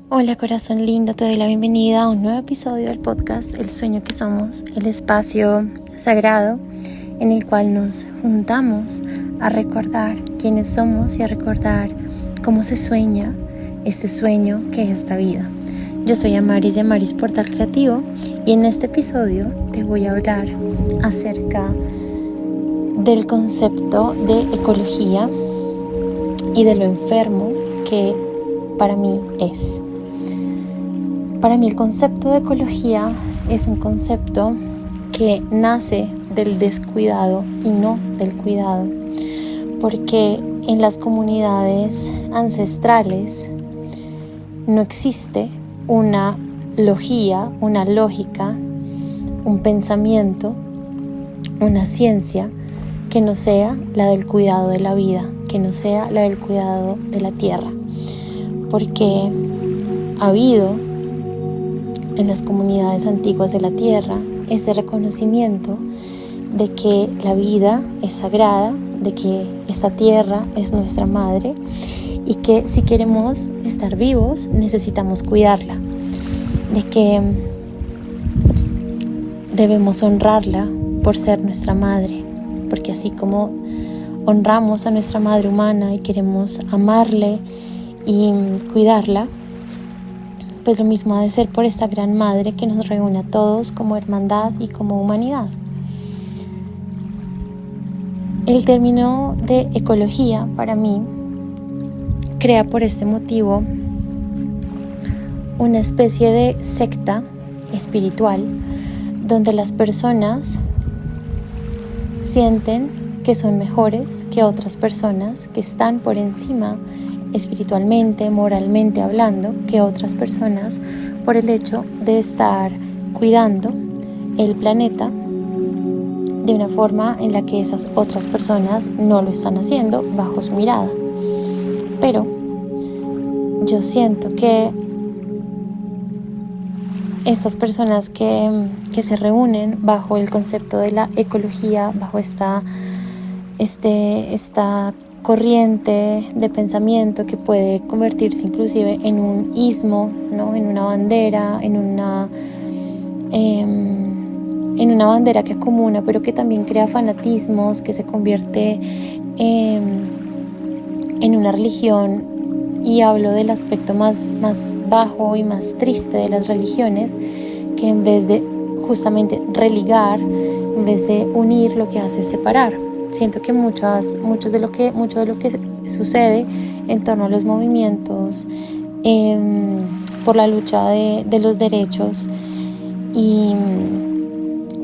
Hola corazón lindo, te doy la bienvenida a un nuevo episodio del podcast El Sueño que Somos, el espacio sagrado en el cual nos juntamos a recordar quiénes somos y a recordar cómo se sueña este sueño que es la vida. Yo soy Amaris de Amaris Portal Creativo y en este episodio te voy a hablar acerca del concepto de ecología y de lo enfermo que para mí es. Para mí el concepto de ecología es un concepto que nace del descuidado y no del cuidado, porque en las comunidades ancestrales no existe una logía, una lógica, un pensamiento, una ciencia que no sea la del cuidado de la vida, que no sea la del cuidado de la tierra, porque ha habido en las comunidades antiguas de la tierra ese reconocimiento de que la vida es sagrada, de que esta tierra es nuestra madre y que si queremos estar vivos necesitamos cuidarla, de que debemos honrarla por ser nuestra madre, porque así como honramos a nuestra madre humana y queremos amarle y cuidarla, pues lo mismo ha de ser por esta gran madre que nos reúne a todos como hermandad y como humanidad. El término de ecología para mí crea por este motivo una especie de secta espiritual donde las personas sienten que son mejores que otras personas, que están por encima espiritualmente, moralmente hablando, que otras personas por el hecho de estar cuidando el planeta de una forma en la que esas otras personas no lo están haciendo bajo su mirada. Pero yo siento que estas personas que se reúnen bajo el concepto de la ecología, bajo esta corriente de pensamiento que puede convertirse inclusive en un ismo, ¿no? En una bandera, en una bandera que acomuna, pero que también crea fanatismos, que se convierte en una religión. Y hablo del aspecto más bajo y más triste de las religiones, que en vez de justamente religar, en vez de unir, lo que hace es separar. Siento que mucho de lo que sucede en torno a los movimientos por la lucha de los derechos y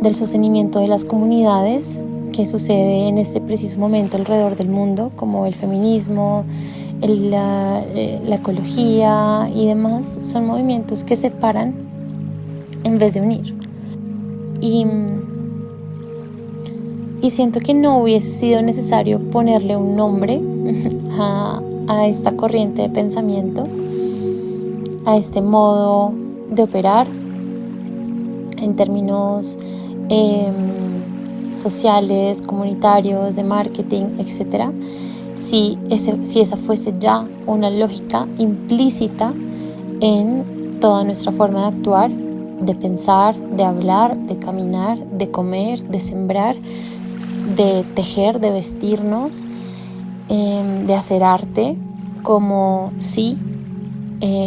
del sostenimiento de las comunidades que sucede en este preciso momento alrededor del mundo, como el feminismo, la ecología y demás, son movimientos que separan en vez de unir. Y siento que no hubiese sido necesario ponerle un nombre a esta corriente de pensamiento, a este modo de operar en términos sociales, comunitarios, de marketing, etc. Si esa fuese ya una lógica implícita en toda nuestra forma de actuar, de pensar, de hablar, de caminar, de comer, de sembrar, de tejer, de vestirnos, de hacer arte, como sí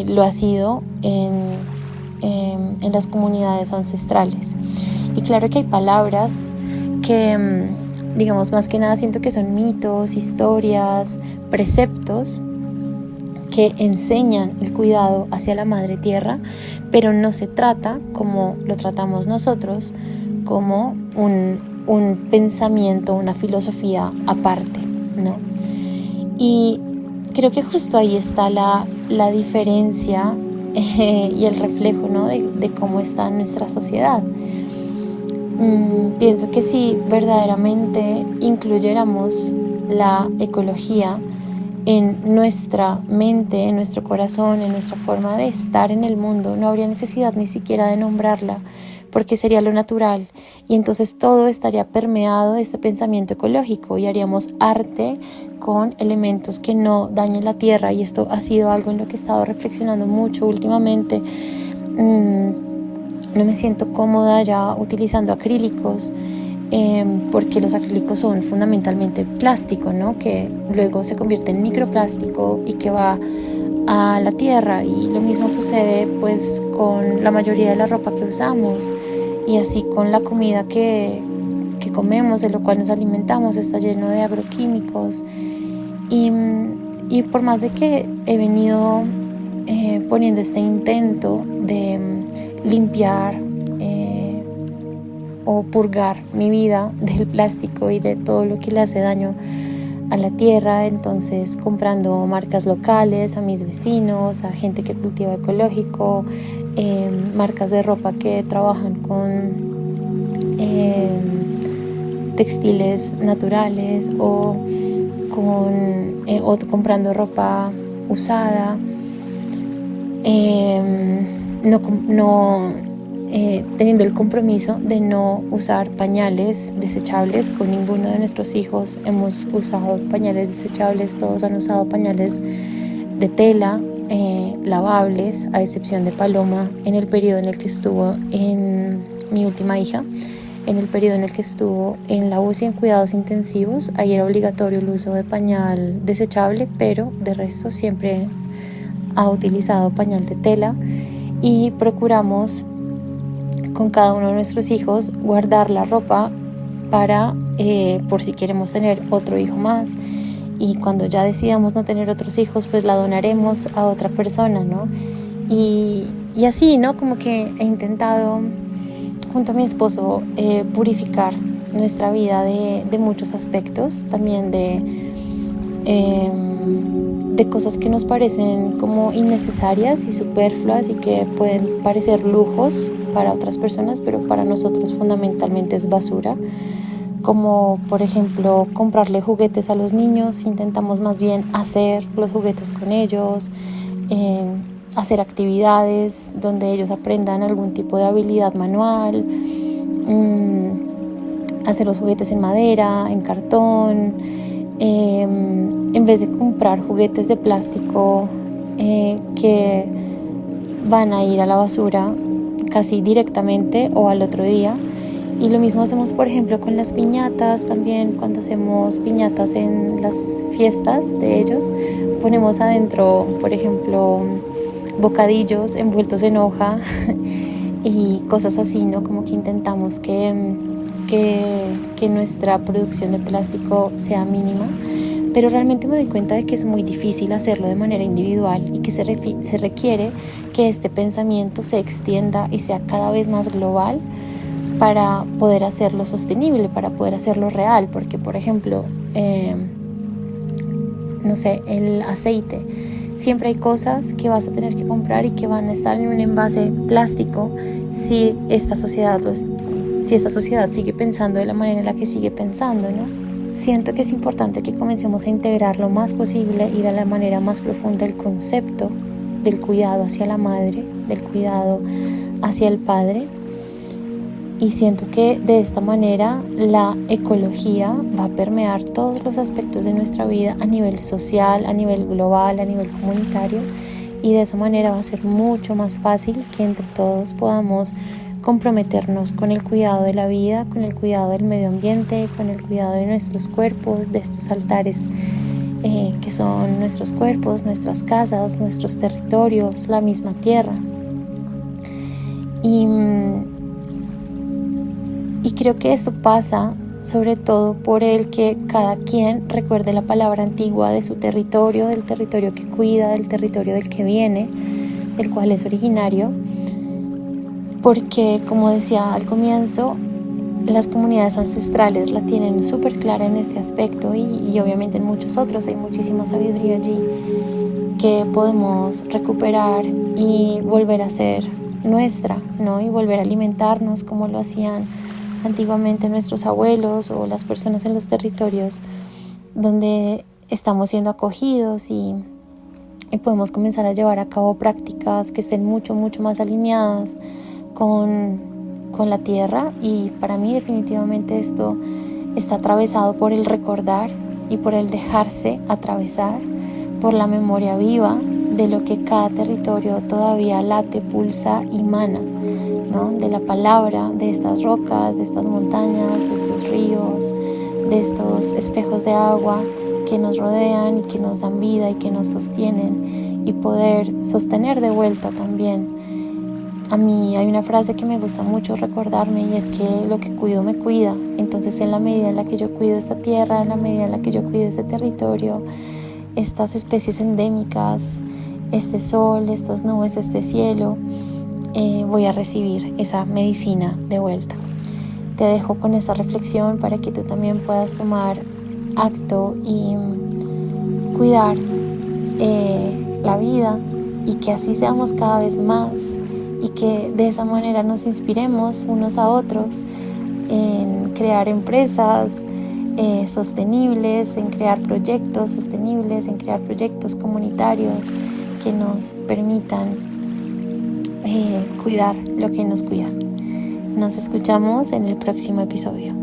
lo ha sido en las comunidades ancestrales. Y claro que hay palabras que, digamos, más que nada siento que son mitos, historias, preceptos que enseñan el cuidado hacia la madre tierra, pero no se trata como lo tratamos nosotros, como un pensamiento, una filosofía aparte, ¿no? Y creo que justo ahí está la diferencia y el reflejo, ¿no? de cómo está nuestra sociedad. Pienso que si verdaderamente incluyéramos la ecología en nuestra mente, en nuestro corazón, en nuestra forma de estar en el mundo, no habría necesidad ni siquiera de nombrarla, porque sería lo natural, y entonces todo estaría permeado de este pensamiento ecológico y haríamos arte con elementos que no dañen la tierra. Y esto ha sido algo en lo que he estado reflexionando mucho últimamente. No me siento cómoda ya utilizando acrílicos, porque los acrílicos son fundamentalmente plástico, ¿no? Que luego se convierte en microplástico y que va a la tierra, y lo mismo sucede pues con la mayoría de la ropa que usamos, y así con la comida que comemos, de lo cual nos alimentamos, está lleno de agroquímicos. Y por más de que he venido poniendo este intento de limpiar o purgar mi vida del plástico y de todo lo que le hace daño a la tierra, entonces comprando marcas locales a mis vecinos, a gente que cultiva ecológico, marcas de ropa que trabajan con textiles naturales, o comprando ropa usada, teniendo el compromiso de no usar pañales desechables con ninguno de nuestros hijos. Hemos usado pañales desechables, todos han usado pañales de tela, lavables, a excepción de Paloma en el periodo en el que estuvo en mi última hija. En el periodo en el que estuvo en la UCI en cuidados intensivos, ahí era obligatorio el uso de pañal desechable, pero de resto siempre ha utilizado pañal de tela. Y procuramos con cada uno de nuestros hijos guardar la ropa para por si queremos tener otro hijo más, y cuando ya decidamos no tener otros hijos, pues la donaremos a otra persona, ¿no? Y así, ¿no? Como que he intentado junto a mi esposo purificar nuestra vida de muchos aspectos, también de cosas que nos parecen como innecesarias y superfluas y que pueden parecer lujos para otras personas, pero para nosotros fundamentalmente es basura. Como por ejemplo comprarle juguetes a los niños. Intentamos más bien hacer los juguetes con ellos, hacer actividades donde ellos aprendan algún tipo de habilidad manual, hacer los juguetes en madera, en cartón, en vez de comprar juguetes de plástico que van a ir a la basura casi directamente o al otro día. Y lo mismo hacemos, por ejemplo, con las piñatas. También cuando hacemos piñatas en las fiestas de ellos, ponemos adentro, por ejemplo, bocadillos envueltos en hoja y cosas así, ¿no? Como que intentamos que nuestra producción de plástico sea mínima. Pero realmente me doy cuenta de que es muy difícil hacerlo de manera individual y que se requiere que este pensamiento se extienda y sea cada vez más global para poder hacerlo sostenible, para poder hacerlo real. Porque, por ejemplo, no sé, el aceite. Siempre hay cosas que vas a tener que comprar y que van a estar en un envase plástico si esta sociedad sigue pensando de la manera en la que sigue pensando, ¿no? Siento que es importante que comencemos a integrar lo más posible y de la manera más profunda el concepto del cuidado hacia la madre, del cuidado hacia el padre. Y siento que de esta manera la ecología va a permear todos los aspectos de nuestra vida a nivel social, a nivel global, a nivel comunitario, y de esa manera va a ser mucho más fácil que entre todos podamos comprometernos con el cuidado de la vida, con el cuidado del medio ambiente, con el cuidado de nuestros cuerpos, de estos altares que son nuestros cuerpos, nuestras casas, nuestros territorios, la misma tierra. Y creo que esto pasa sobre todo por el que cada quien recuerde la palabra antigua de su territorio, del territorio que cuida, del territorio del que viene, del cual es originario. Porque, como decía al comienzo, las comunidades ancestrales la tienen súper clara en este aspecto, y obviamente en muchos otros. Hay muchísima sabiduría allí que podemos recuperar y volver a ser nuestra, ¿no? Y volver a alimentarnos como lo hacían antiguamente nuestros abuelos o las personas en los territorios donde estamos siendo acogidos, y podemos comenzar a llevar a cabo prácticas que estén mucho más alineadas con con la tierra, y para mí definitivamente esto está atravesado por el recordar y por el dejarse atravesar por la memoria viva de lo que cada territorio todavía late, pulsa y mana, ¿no? De la palabra, de estas rocas, de estas montañas, de estos ríos, de estos espejos de agua que nos rodean y que nos dan vida y que nos sostienen, y poder sostener de vuelta también. A mí hay una frase que me gusta mucho recordarme, y es que lo que cuido me cuida. Entonces, en la medida en la que yo cuido esta tierra, en la medida en la que yo cuido este territorio, estas especies endémicas, este sol, estas nubes, este cielo, voy a recibir esa medicina de vuelta. Te dejo con esta reflexión para que tú también puedas tomar acto y cuidar la vida, y que así seamos cada vez más, y que de esa manera nos inspiremos unos a otros en crear empresas sostenibles, en crear proyectos sostenibles, en crear proyectos comunitarios que nos permitan cuidar lo que nos cuida. Nos escuchamos en el próximo episodio.